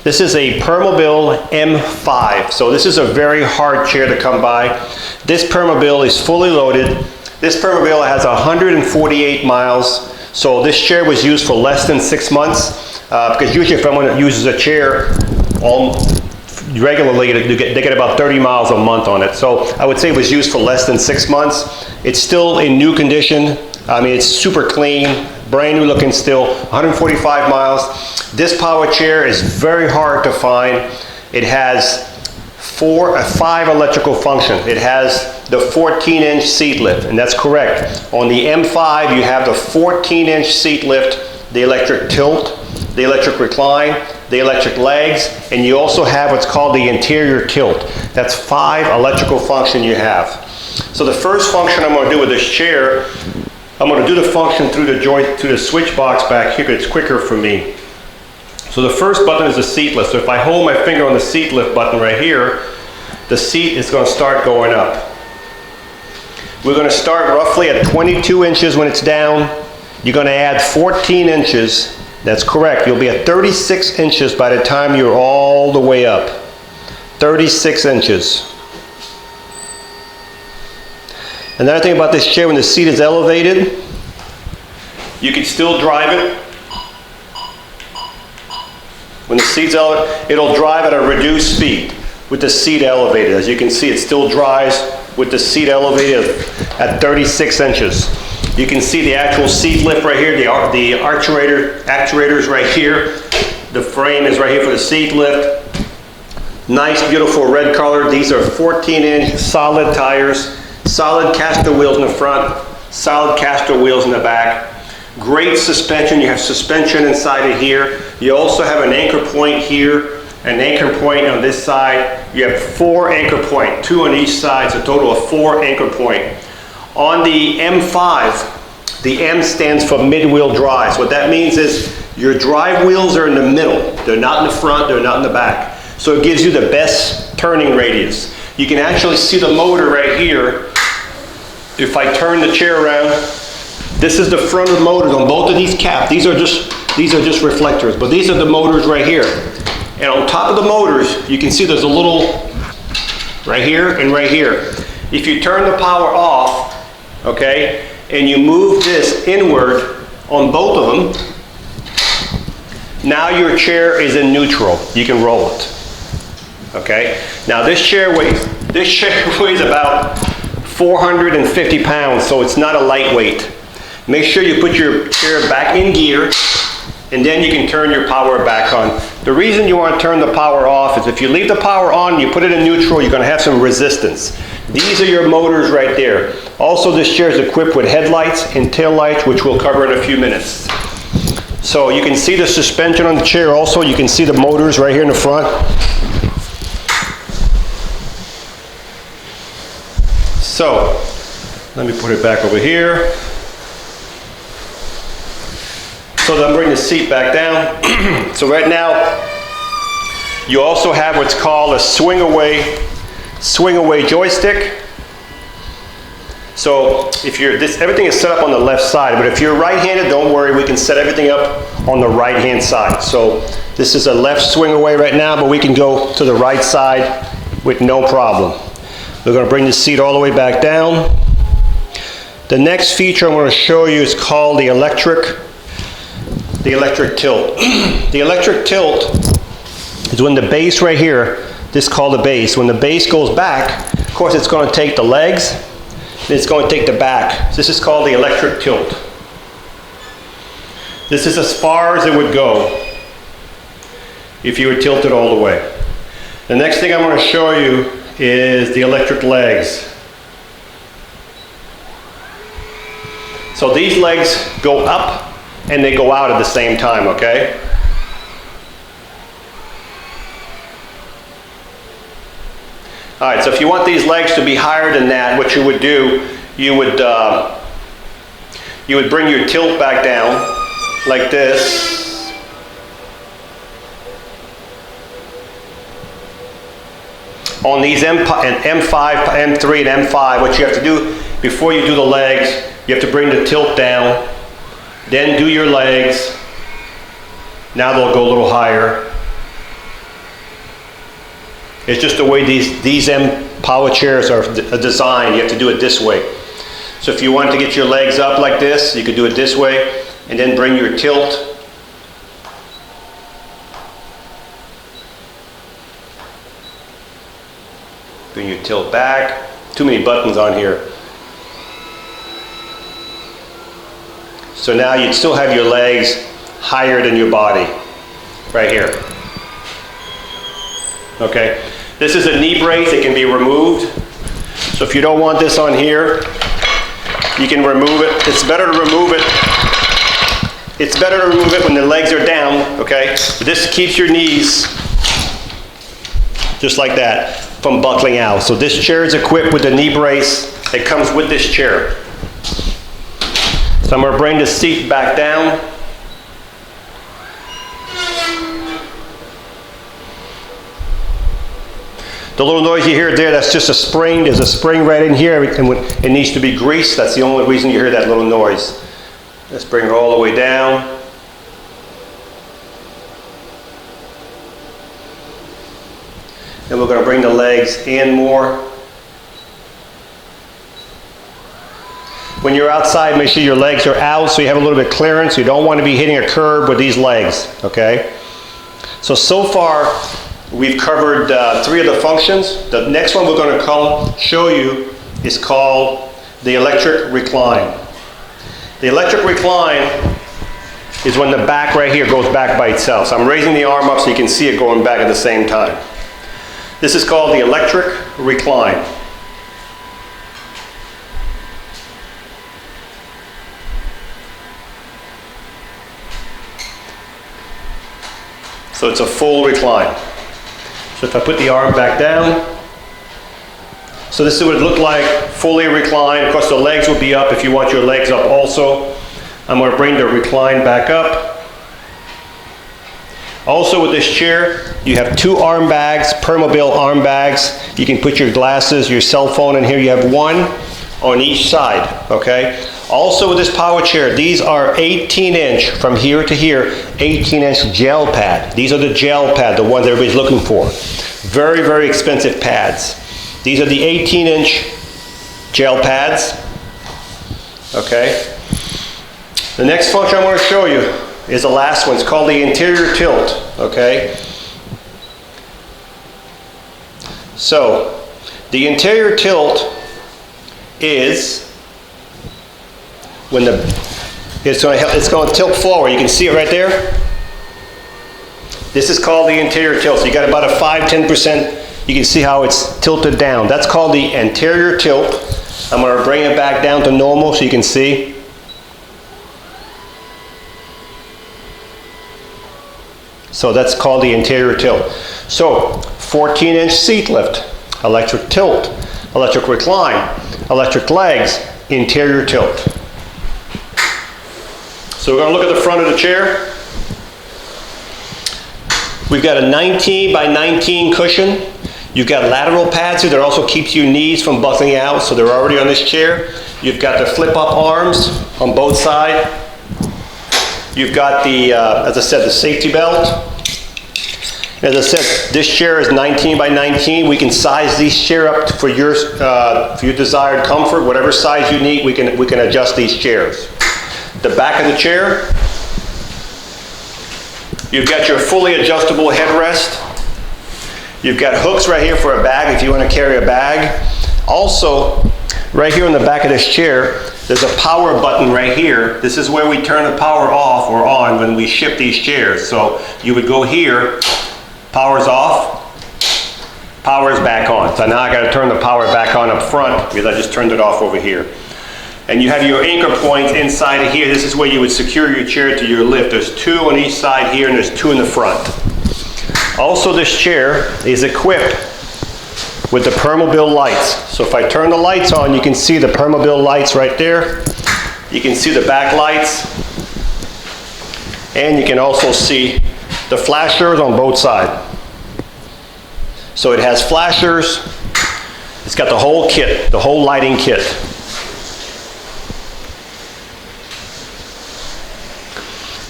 This is a Permobil M5. So this is a very hard chair to come by. This Permobil is fully loaded. This Permobil has 148 miles. So this chair was used for less than 6 months. Because usually if someone uses a chair regularly, they get about 30 miles a month on it. So I would say it was used for less than 6 months. It's still in new condition. I mean, it's super clean, brand new looking still, 145 miles. This power chair is very hard to find. It has 5 electrical functions. It has the 14-inch seat lift, and that's correct. On the M5, you have the 14-inch seat lift, the electric tilt, the electric recline, the electric legs, and you also have what's called the anterior tilt. That's 5 electrical functions you have. So the first function I'm going to do with this chair, I'm going to do the function through the joint, through the switch box back here, because it's quicker for me. So the first button is the seat lift. So if I hold my finger on the seat lift button right here, the seat is going to start going up. We're going to start roughly at 22 inches when it's down. You're going to add 14 inches. That's correct. You'll be at 36 inches by the time you're all the way up. 36 inches. Another thing about this chair, when the seat is elevated, you can still drive it. When the seat's elevated, it'll drive at a reduced speed with the seat elevated. As you can see, it still drives with the seat elevated at 36 inches. You can see the actual seat lift right here, the actuators right here. The frame is right here for the seat lift. Nice, beautiful red color. These are 14-inch solid tires, solid caster wheels in the front, solid caster wheels in the back. Great suspension. You have suspension inside of here. You also have an anchor point here, an anchor point on this side. You have 4 anchor points, 2 on each side, so a total of 4 anchor points. On the M5, the M stands for mid-wheel drive. So what that means is your drive wheels are in the middle. They're not in the front, they're not in the back. So it gives you the best turning radius. You can actually see the motor right here. If I turn the chair around, this is the front of the motors on both of these caps. These are just reflectors, but these are the motors right here. And on top of the motors, you can see there's a little right here and right here. If you turn the power off, okay, and you move this inward on both of them, now your chair is in neutral. You can roll it. Okay. Now this chair weighs about 450 pounds, so it's not a lightweight. Make sure you put your chair back in gear, and then you can turn your power back on. The reason you want to turn the power off is if you leave the power on, you put it in neutral, you're going to have some resistance. These are your motors right there. Also, this chair is equipped with headlights and tail lights, which we'll cover in a few minutes. So you can see the suspension on the chair. Also, you can see the motors right here in the front. So, let me put it back over here. So then bring the seat back down. So right now, you also have what's called a swing away joystick. So if you're everything is set up on the left side, but if you're right-handed, don't worry, we can set everything up on the right-hand side. So this is a left swing away right now, but we can go to the right side with no problem. We're going to bring the seat all the way back down. The next feature I'm going to show you is called the electric tilt. The electric tilt is when the base right here, this is called the base. When the base goes back, of course it's going to take the legs, and it's going to take the back. So this is called the electric tilt. This is as far as it would go if you were tilted all the way. The next thing I'm going to show you is the electric legs. So these legs go up and they go out at the same time, okay? All right, so if you want these legs to be higher than that, what you would do, you would bring your tilt back down like this. On these M5, M3, and M5, what you have to do before you do the legs, you have to bring the tilt down, then do your legs. Now they'll go a little higher. It's just the way these power chairs are designed. You have to do it this way. So if you want to get your legs up like this, you could do it this way, and then bring your tilt. Bring your tilt back. Too many buttons on here. So now you'd still have your legs higher than your body, right here. Okay, this is a knee brace. It can be removed. So if you don't want this on here, you can remove it. It's better to remove it. It's better to remove it when the legs are down, okay? This keeps your knees, just like that, from buckling out. So this chair is equipped with the knee brace that comes with this chair. So I'm going to bring the seat back down. The little noise you hear there, that's just a spring. There's a spring right in here, and it needs to be greased. That's the only reason you hear that little noise. Let's bring it all the way down. Then we're going to bring the legs in more. When you're outside, make sure your legs are out so you have a little bit of clearance. You don't want to be hitting a curb with these legs, okay? So far, we've covered 3 of the functions. The next one we're going to show you is called the electric recline. The electric recline is when the back right here goes back by itself. So I'm raising the arm up so you can see it going back at the same time. This is called the electric recline. So it's a full recline. So if I put the arm back down, so this is what it looked like, fully reclined. Of course, the legs will be up if you want your legs up also. I'm going to bring the recline back up. Also with this chair, you have 2 arm bags, Permobil arm bags. You can put your glasses, your cell phone in here. You have 1 on each side, okay? Also with this power chair, these are 18-inch from here to here, 18-inch gel pad. These are the gel pad, the ones everybody's looking for. Very, very expensive pads. These are the 18-inch gel pads, okay? The next function I want to show you is the last one. It's called the anterior tilt, okay? So, the anterior tilt is when it's going to tilt forward. You can see it right there. This is called the anterior tilt. So you got about a 5–10%. You can see how it's tilted down. That's called the anterior tilt. I'm going to bring it back down to normal so you can see. So that's called the anterior tilt. So 14-inch seat lift, electric tilt, electric recline, electric legs, interior tilt. So we're going to look at the front of the chair. We've got a 19 by 19 cushion. You've got lateral pads here that also keeps your knees from buckling out, so they're already on this chair. You've got the flip-up arms on both sides. You've got the, as I said, the safety belt. As I said, this chair is 19 by 19. We can size these chair up for your desired comfort. Whatever size you need, we can adjust these chairs. The back of the chair, you've got your fully adjustable headrest. You've got hooks right here for a bag if you want to carry a bag. Also, right here on the back of this chair, there's a power button right here. This is where we turn the power off or on when we ship these chairs. So you would go here, power's off, power's back on. So now I got to turn the power back on up front because I just turned it off over here. And you have your anchor points inside of here. This is where you would secure your chair to your lift. There's 2 on each side here and there's 2 in the front. Also, this chair is equipped with the Permobil lights. So if I turn the lights on, you can see the Permobil lights right there. You can see the back lights. And you can also see the flashers on both sides. So it has flashers. It's got the whole kit, the whole lighting kit.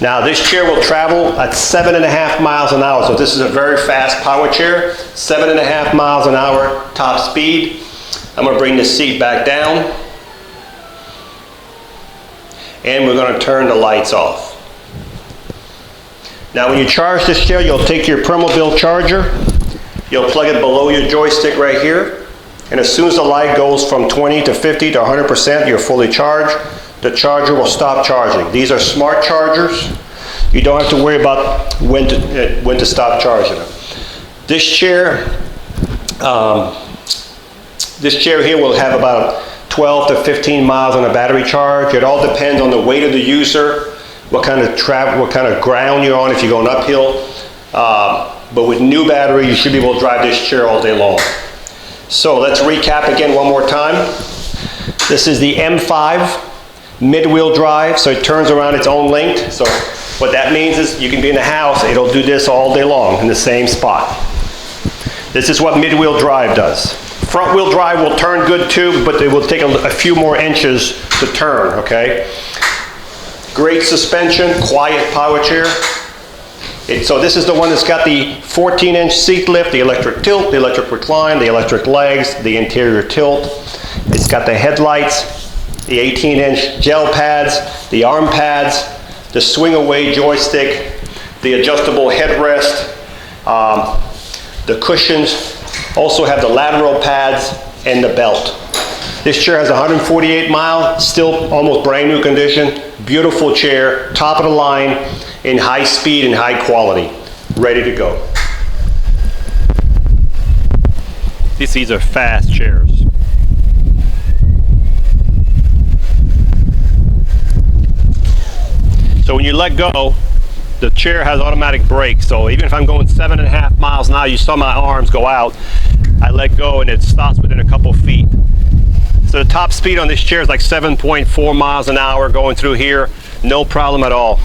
Now this chair will travel at 7.5 miles an hour. So this is a very fast power chair, 7.5 miles an hour top speed. I'm going to bring the seat back down. And we're going to turn the lights off. Now when you charge this chair, you'll take your Permobil charger, you'll plug it below your joystick right here, and as soon as the light goes from 20 to 50 to 100%, you're fully charged, the charger will stop charging. These are smart chargers. You don't have to worry about when to stop charging them. This chair here will have about 12 to 15 miles on a battery charge. It all depends on the weight of the user, what kind of ground you're on if you're going uphill. But with new battery, you should be able to drive this chair all day long. So let's recap again one more time. This is the M5 mid-wheel drive, so it turns around its own length. So what that means is you can be in the house, it'll do this all day long in the same spot. This is what mid-wheel drive does. Front-wheel drive will turn good too, but it will take a few more inches to turn, okay? Great suspension, quiet power chair. So this is the one that's got the 14-inch seat lift, the electric tilt, the electric recline, the electric legs, the anterior tilt. It's got the headlights, the 18-inch gel pads, the arm pads, the swing-away joystick, the adjustable headrest, the cushions, also have the lateral pads and the belt. This chair has 148 miles, still almost brand new condition. Beautiful chair, top of the line, in high speed and high quality. Ready to go. These are fast chairs. So when you let go, the chair has automatic brakes. So even if I'm going 7.5 miles an hour, you saw my arms go out, I let go and it stops within a couple feet. So the top speed on this chair is like 7.4 miles an hour going through here, no problem at all.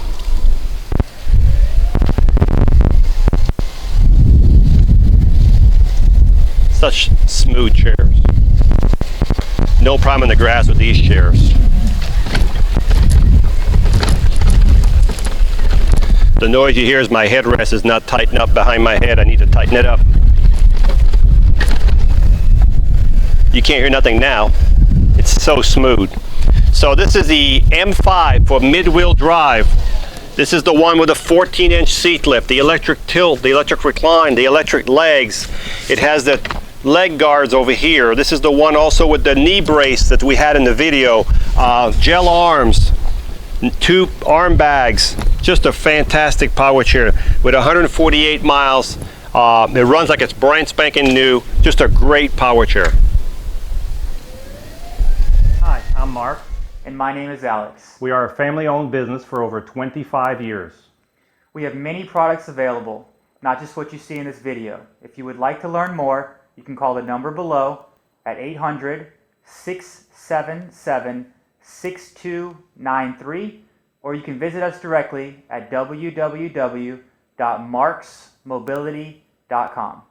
Such smooth chairs. No problem in the grass with these chairs. The noise you hear is my headrest is not tightened up behind my head. I need to tighten it up. You can't hear nothing now. It's so smooth. So this is the M5 for mid-wheel drive. This is the one with a 14-inch seat lift, the electric tilt, the electric recline, the electric legs. It has the leg guards over here. This is the one also with the knee brace that we had in the video. Gel arms, 2 arm bags. Just a fantastic power chair with 148 miles. It runs like it's brand spanking new. Just a great power chair. Hi, I'm Mark, and my name is Alex. We are a family-owned business for over 25 years. We have many products available, not just what you see in this video. If you would like to learn more, you can call the number below at 800-677-6293, or you can visit us directly at www.marcsmobility.com.